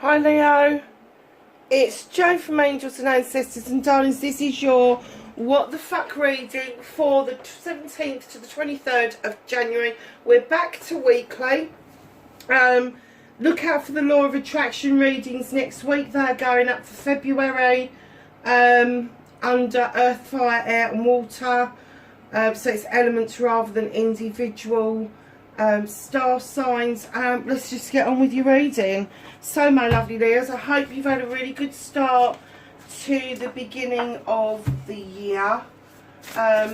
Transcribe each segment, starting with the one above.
Hi Leo, it's Jo from Angels and Ancestors, and darlings, this is your what the fuck reading for the 17th to the 23rd of January. We're back to weekly. Look out for the Law of Attraction readings next week. They're going up for February, under Earth, Fire, Air and Water. So it's elements rather than individual star signs. Let's just get on with your reading. So my lovely Leos, I hope you've had a really good start to the beginning of the year.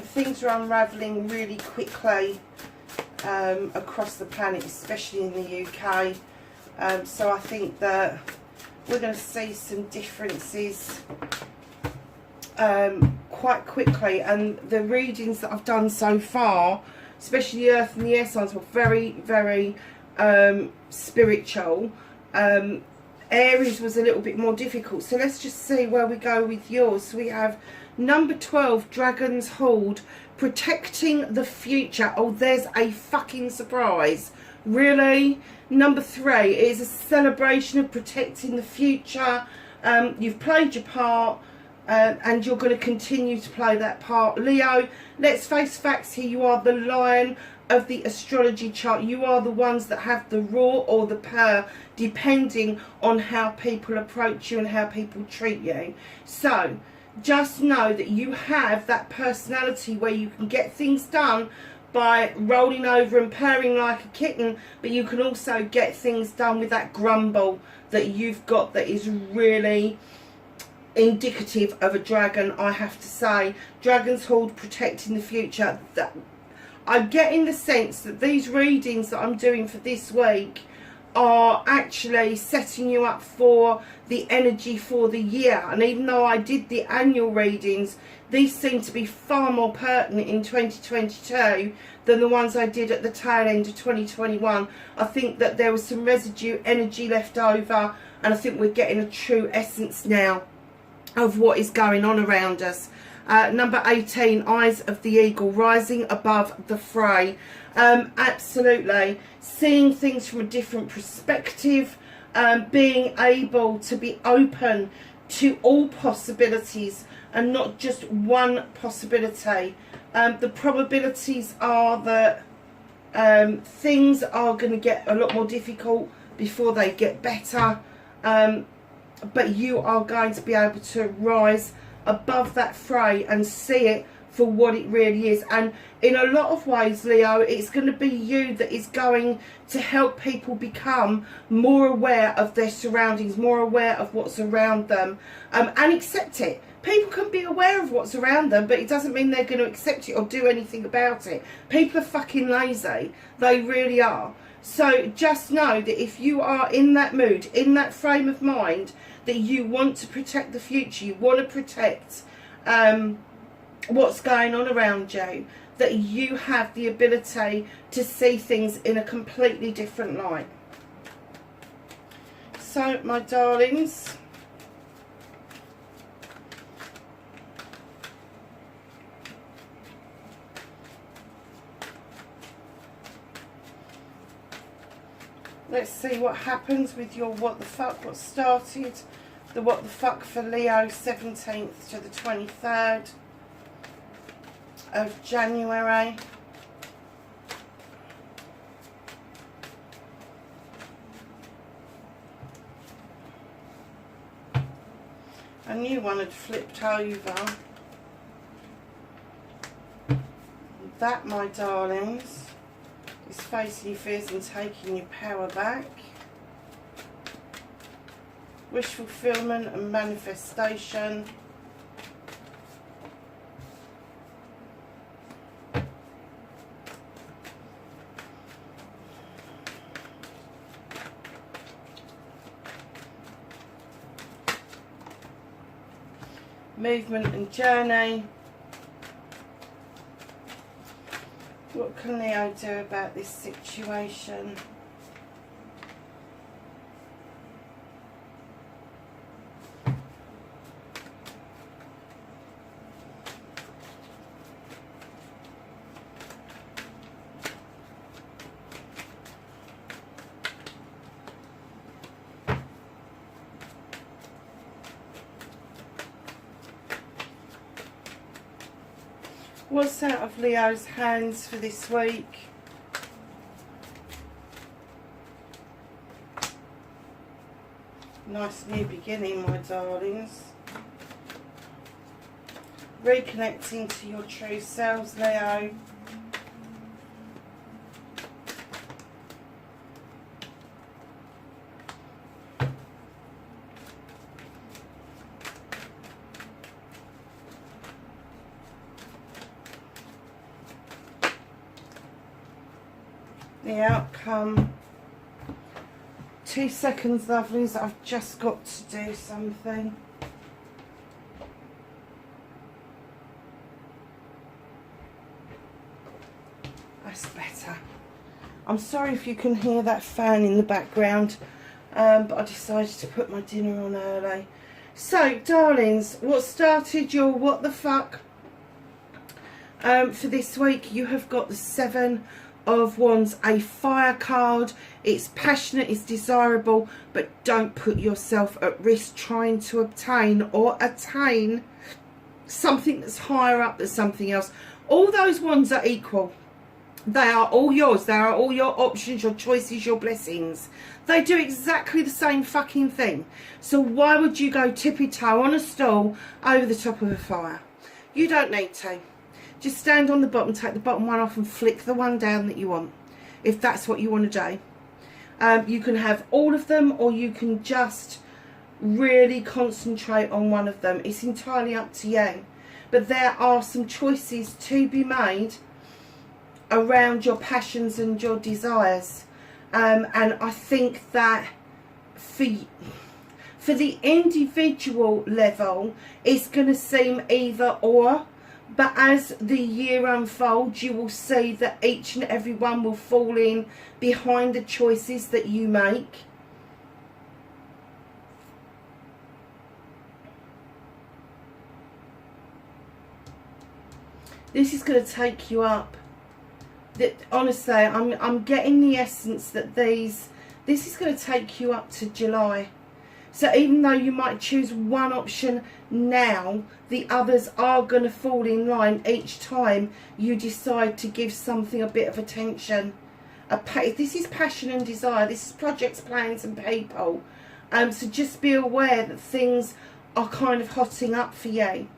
Things are unravelling really quickly across the planet, especially in the UK. So I think that we're going to see some differences quite quickly, and the readings that I've done so far, especially the Earth and the Air signs, were very, very spiritual. Aries was a little bit more difficult, so let's just see where we go with yours. So we have number 12, Dragon's Hold, protecting the future. Oh, there's a fucking surprise. Really? Number 3 is a celebration of protecting the future. You've played your part, and you're going to continue to play that part. Leo, let's face facts here. You are the lion of the astrology chart. You are the ones that have the raw or the purr, depending on how people approach you and how people treat you. So just know that you have that personality where you can get things done by rolling over and purring like a kitten, but you can also get things done with that grumble that you've got, that is really indicative of a dragon, I have to say. Dragon's Hold, protecting the future. That I'm getting the sense that these readings that I'm doing for this week are actually setting you up for the energy for the year. And even though I did the annual readings, these seem to be far more pertinent in 2022 than the ones I did at the tail end of 2021. I think that there was some residue energy left over, and I think we're getting a true essence now of what is going on around us. Number 18, Eyes of the Eagle, rising above the fray. Absolutely seeing things from a different perspective, being able to be open to all possibilities and not just one possibility. The probabilities are that things are going to get a lot more difficult before they get better, but you are going to be able to rise above that fray and see it for what it really is. And in a lot of ways, Leo, it's going to be you that is going to help people become more aware of their surroundings, more aware of what's around them, and accept it. People can be aware of what's around them, but it doesn't mean they're going to accept it or do anything about it. People are fucking lazy. They really are. So just know that if you are in that mood, in that frame of mind, that you want to protect the future, you want to protect what's going on around you, that you have the ability to see things in a completely different light. So, my darlings, let's see what happens with your what the fuck, what started the what the fuck for Leo, 17th to the 23rd of January. A new one had flipped over. That, my darlings, is facing your fears and taking your power back. Wish fulfillment and manifestation. Movement and journey. What can Leo do about this situation? What's out of Leo's hands for this week? Nice new beginning, my darlings. Reconnecting to your true selves, Leo. The outcome. 2 seconds, lovelies. I've just got to do something. That's better. I'm sorry if you can hear that fan in the background, but I decided to put my dinner on early. So, darlings, what started your what the fuck for this week? You have got the 7 of Wands, a fire card. It's passionate, it's desirable, but don't put yourself at risk trying to obtain or attain something that's higher up than something else. All those wands are equal. They are all yours. They are all your options, your choices, your blessings. They do exactly the same fucking thing. So why would you go tippy-toe on a stool over the top of a fire? You don't need to. Just stand on the bottom, take the bottom one off and flick the one down that you want, if that's what you want to do. You can have all of them, or you can just really concentrate on one of them. It's entirely up to you. But there are some choices to be made around your passions and your desires. And I think that for the individual level, it's going to seem either or. But as the year unfolds, you will see that each and every one will fall in behind the choices that you make. This is going to take you up. That honestly, I'm getting the essence that this is going to take you up to July. So even though you might choose one option now, the others are going to fall in line each time you decide to give something a bit of attention. This is passion and desire. This is projects, plans and people. So just be aware that things are kind of hotting up for you.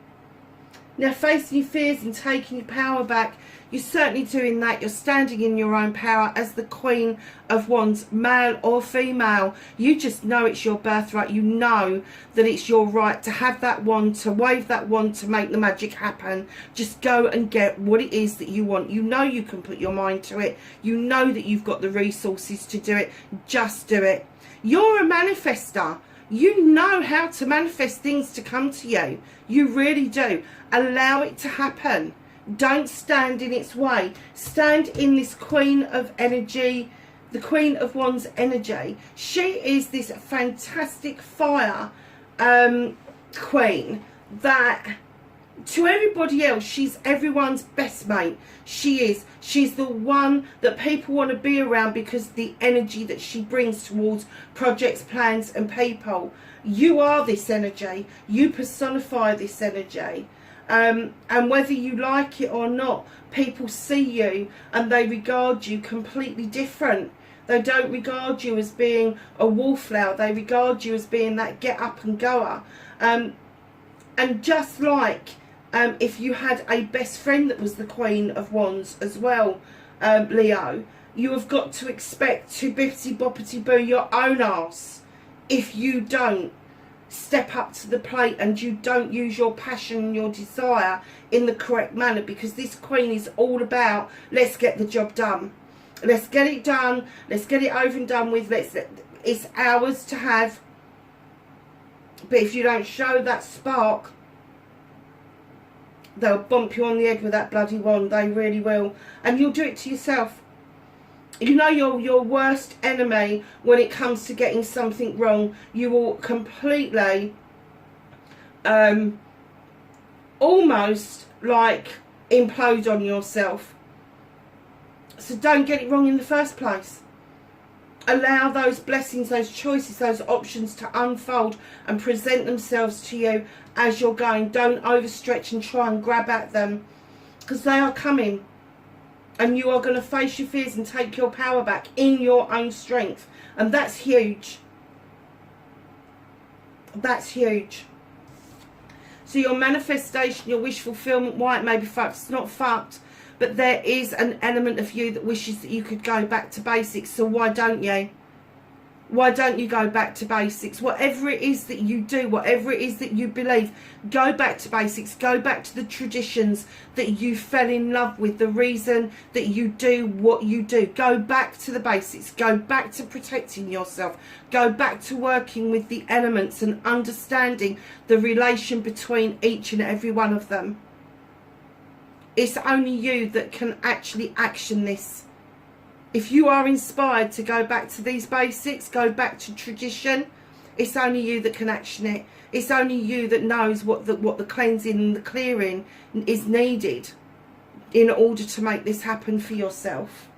Now, facing your fears and taking your power back, you're certainly doing that. You're standing in your own power as the Queen of Wands, male or female. You just know it's your birthright. You know that it's your right to have that wand, to wave that wand, to make the magic happen. Just go and get what it is that you want. You know you can put your mind to it. You know that you've got the resources to do it. Just do it. You're a manifester. You know how to manifest things to come to you. You really do. Allow it to happen. Don't stand in its way. Stand in this Queen of Energy, the Queen of Wands energy. She is this fantastic fire queen that to everybody else, she's everyone's best mate. She is. She's the one that people want to be around because the energy that she brings towards projects, plans and people. You are this energy. You personify this energy. And whether you like it or not, people see you and they regard you completely different. They don't regard you as being a wallflower. They regard you as being that get up and goer. And just like if you had a best friend that was the Queen of Wands as well, Leo, you have got to expect to bippity boppity boo your own arse if you don't step up to the plate and you don't use your passion and your desire in the correct manner, because this Queen is all about let's get the job done. Let's get it done. Let's get it over and done with. It's ours to have. But if you don't show that spark, they'll bump you on the head with that bloody wand. They really will. And you'll do it to yourself. You know your worst enemy when it comes to getting something wrong. You will completely, almost like implode on yourself. So don't get it wrong in the first place. Allow those blessings, those choices, those options to unfold and present themselves to you as you're going. Don't overstretch and try and grab at them. Because they are coming. And you are going to face your fears and take your power back in your own strength. And that's huge. That's huge. So your manifestation, your wish fulfillment, why it may be fucked, it's not fucked. But there is an element of you that wishes that you could go back to basics. So why don't you? Why don't you go back to basics? Whatever it is that you do, whatever it is that you believe, go back to basics. Go back to the traditions that you fell in love with, the reason that you do what you do. Go back to the basics. Go back to protecting yourself. Go back to working with the elements and understanding the relation between each and every one of them. It's only you that can actually action this. If you are inspired to go back to these basics, go back to tradition, it's only you that can action it. It's only you that knows what the cleansing and the clearing is needed in order to make this happen for yourself.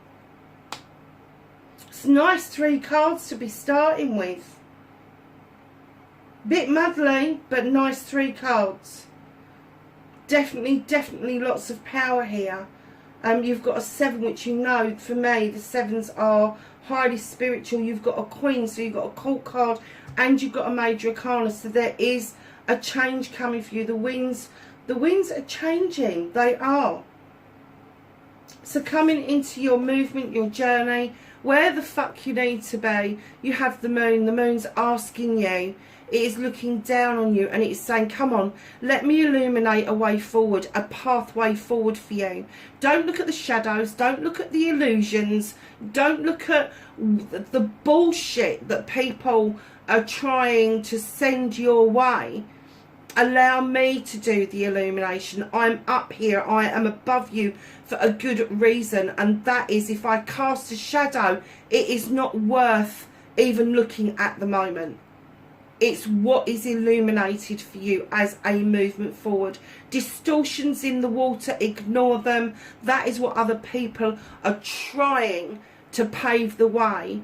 It's nice 3 cards to be starting with. Bit muddly, but nice 3 cards. Definitely lots of power here. You've got a 7, which you know, for me, the 7s are highly spiritual. You've got a Queen, so you've got a Court card, and you've got a Major Arcana. So there is a change coming for you. The winds are changing. They are. So coming into your movement, your journey, where the fuck you need to be, you have the moon. The moon's asking you. It is looking down on you and it is saying, come on, let me illuminate a way forward, a pathway forward for you. Don't look at the shadows. Don't look at the illusions. Don't look at the bullshit that people are trying to send your way. Allow me to do the illumination. I'm up here. I am above you for a good reason. And that is, if I cast a shadow, it is not worth even looking at the moment. It's what is illuminated for you as a movement forward. Distortions in the water, ignore them. That is what other people are trying to pave the way.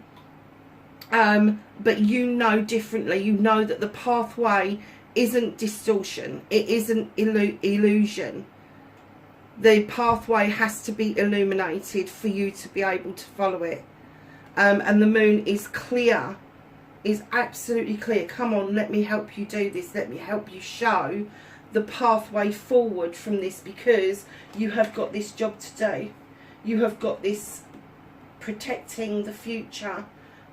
But you know differently. You know that the pathway isn't distortion. It isn't illusion. The pathway has to be illuminated for you to be able to follow it. And the moon is clear. Is absolutely clear. Come on, let me help you do this. Let me help you show the pathway forward from this, because you have got this job to do. You have got this protecting the future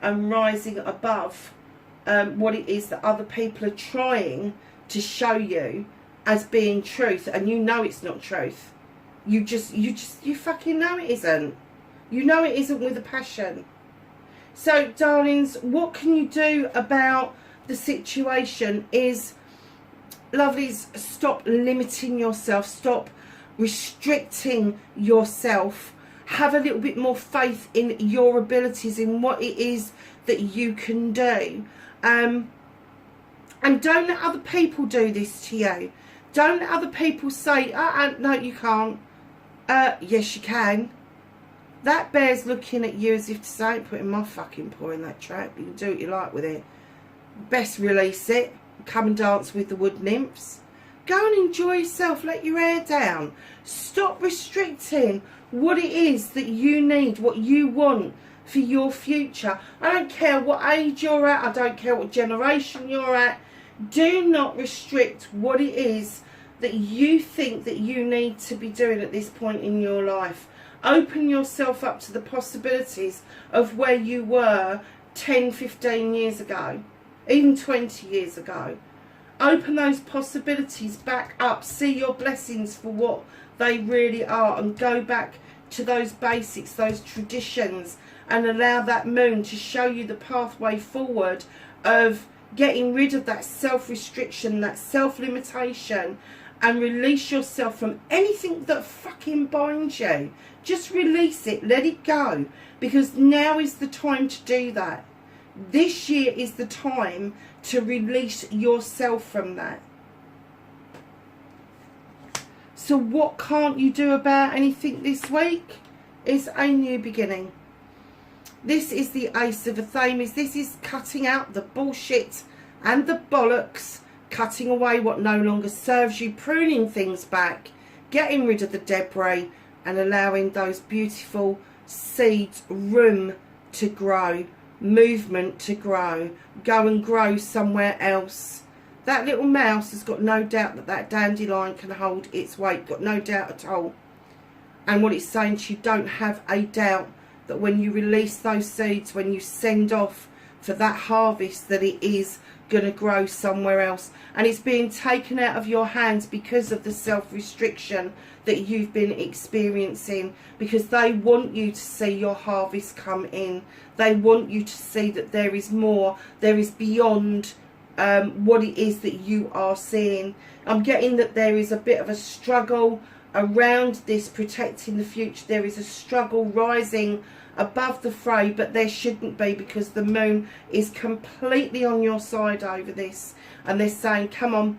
and rising above what it is that other people are trying to show you as being truth, and you know it's not truth. You fucking know it isn't. You know it isn't with a passion. So, darlings, what can you do about the situation is, lovelies, stop limiting yourself. Stop restricting yourself. Have a little bit more faith in your abilities, in what it is that you can do. And don't let other people do this to you. Don't let other people say, no, you can't. Yes, you can. That bear's looking at you as if to say, I ain't putting my fucking paw in that trap. You can do what you like with it. Best release it. Come and dance with the wood nymphs. Go and enjoy yourself. Let your hair down. Stop restricting what it is that you need, what you want for your future. I don't care what age you're at. I don't care what generation you're at. Do not restrict what it is that you think that you need to be doing at this point in your life. Open yourself up to the possibilities of where you were 10, 15 years ago, even 20 years ago. Open those possibilities back up. See your blessings for what they really are, and go back to those basics, those traditions, and allow that moon to show you the pathway forward of getting rid of that self-restriction, that self-limitation, and release yourself from anything that fucking binds you. Just release it, let it go, because now is the time to do that. This year is the time to release yourself from that. So what can't you do about anything this week? It's a new beginning. This is the Ace of Athames. This is cutting out the bullshit and the bollocks, cutting away what no longer serves you, pruning things back, getting rid of the debris and allowing those beautiful seeds room to grow, movement to grow, go and grow somewhere else. That little mouse has got no doubt that that dandelion can hold its weight, got no doubt at all. And what it's saying to you, don't have a doubt that when you release those seeds, when you send off for that harvest, that it is going to grow somewhere else. And it's being taken out of your hands because of the self-restriction that you've been experiencing, because they want you to see your harvest come in. They want you to see that there is more, there is beyond what it is that you are seeing. I'm getting that there is a bit of a struggle around this protecting the future. There is a struggle rising above the fray, but there shouldn't be, because the moon is completely on your side over this, and they're saying, come on,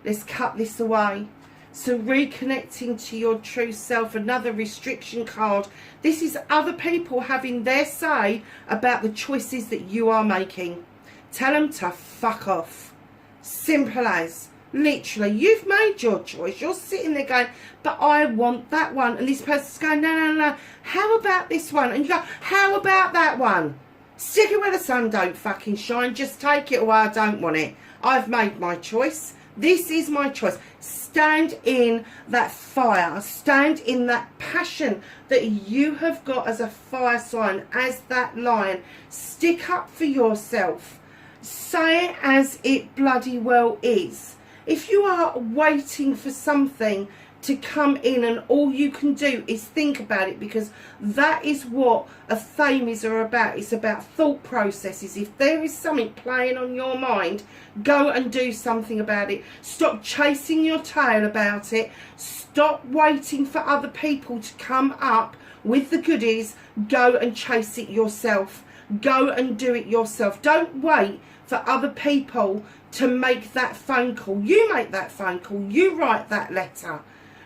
let's cut this away. So reconnecting to your true self, another restriction card. This is other people having their say about the choices that you are making. Tell them to fuck off. Simple as. Literally, you've made your choice. You're sitting there going, but I want that one. And this person's going, no, no, no. How about this one? And you go, how about that one? Stick it where the sun don't fucking shine. Just take it, or I don't want it. I've made my choice. This is my choice. Stand in that fire. Stand in that passion that you have got as a fire sign, as that lion. Stick up for yourself. Say it as it bloody well is. If you are waiting for something to come in and all you can do is think about it, because that is what a thames are about. It's about thought processes. If there is something playing on your mind, go and do something about it. Stop chasing your tail about it. Stop waiting for other people to come up with the goodies. Go and chase it yourself. Go and do it yourself. Don't wait for other people to make that phone call. You make that phone call. You write that letter.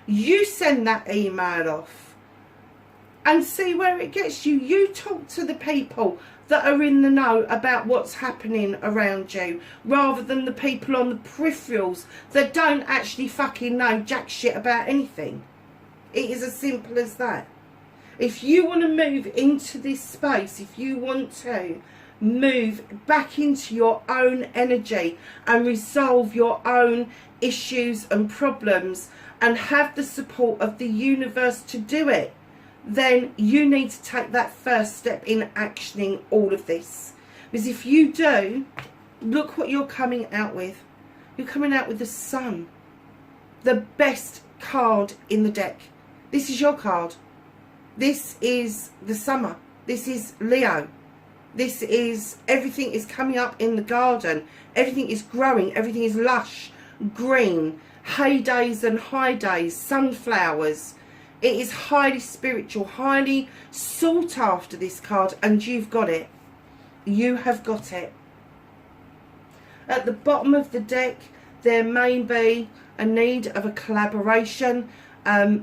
You send that email off and see where it gets you. You talk to the people that are in the know about what's happening around you, rather than the people on the peripherals that don't actually fucking know jack shit about anything. It is as simple as that. If you want to move into this space, if you want to move back into your own energy and resolve your own issues and problems and have the support of the universe to do it, then you need to take that first step in actioning all of this. Because if you do, look what you're coming out with. You're coming out with the Sun, the best card in the deck. This is your card. This is the summer. This is Leo. This is, everything is coming up in the garden. Everything is growing. Everything is lush, green, heydays and high days, sunflowers. It is highly spiritual, highly sought after, this card, and you've got it. You have got it. At the bottom of the deck, there may be a need of a collaboration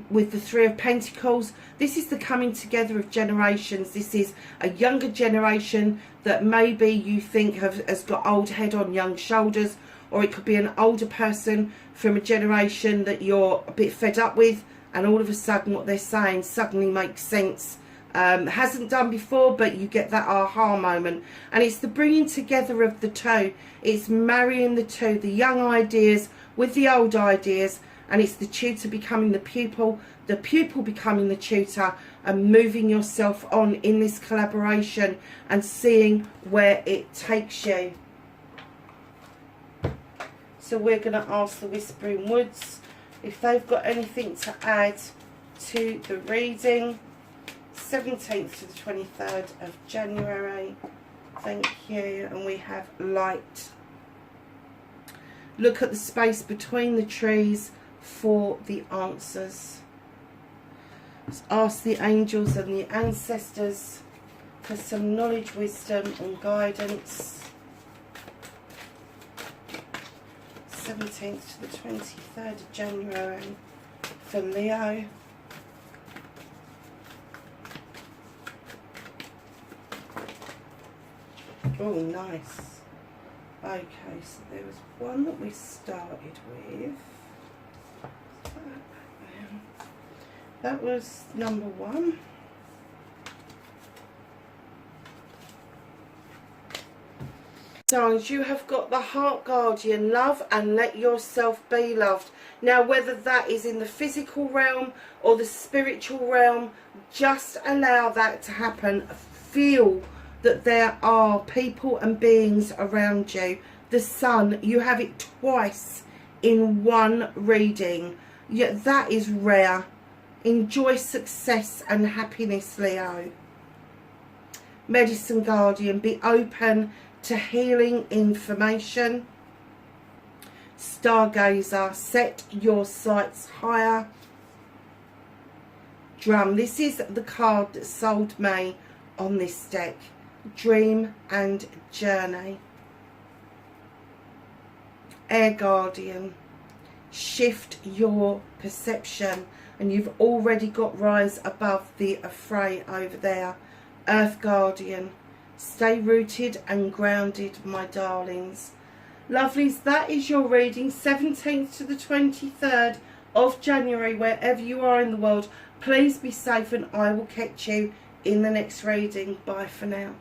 with the Three of Pentacles. This is the coming together of generations. This is a younger generation that maybe you think has got old head on young shoulders, or it could be an older person from a generation that you're a bit fed up with, and all of a sudden what they're saying suddenly makes sense. Hasn't done before, but you get that aha moment. And it's the bringing together of the two. It's marrying the two, the young ideas with the old ideas. And it's the tutor becoming the pupil becoming the tutor, and moving yourself on in this collaboration and seeing where it takes you. So we're going to ask the Whispering Woods if they've got anything to add to the reading. 17th to the 23rd of January. Thank you. And we have light. Look at the space between the trees for the answers. Let's ask the angels and the ancestors for some knowledge, wisdom and guidance. 17th to the 23rd of January for Leo. Oh, nice. Okay, so there was one that we started with. that was number 1. Signs, you have got the Heart Guardian, love and let yourself be loved. Now, whether that is in the physical realm or the spiritual realm, just allow that to happen. Feel that there are people and beings around you. The Sun, you have it twice in one reading. Yeah, that is rare. Enjoy success and happiness, Leo. Medicine Guardian, be open to healing information. Stargazer, set your sights higher. Drum, this is the card that sold me on this deck. Dream and journey. Air Guardian, shift your perception, and you've already got rise above the affray over there. Earth Guardian, stay rooted and grounded, my darlings. Lovelies, that is your reading, 17th to the 23rd of January, wherever you are in the world. Please be safe, and I will catch you in the next reading. Bye for now.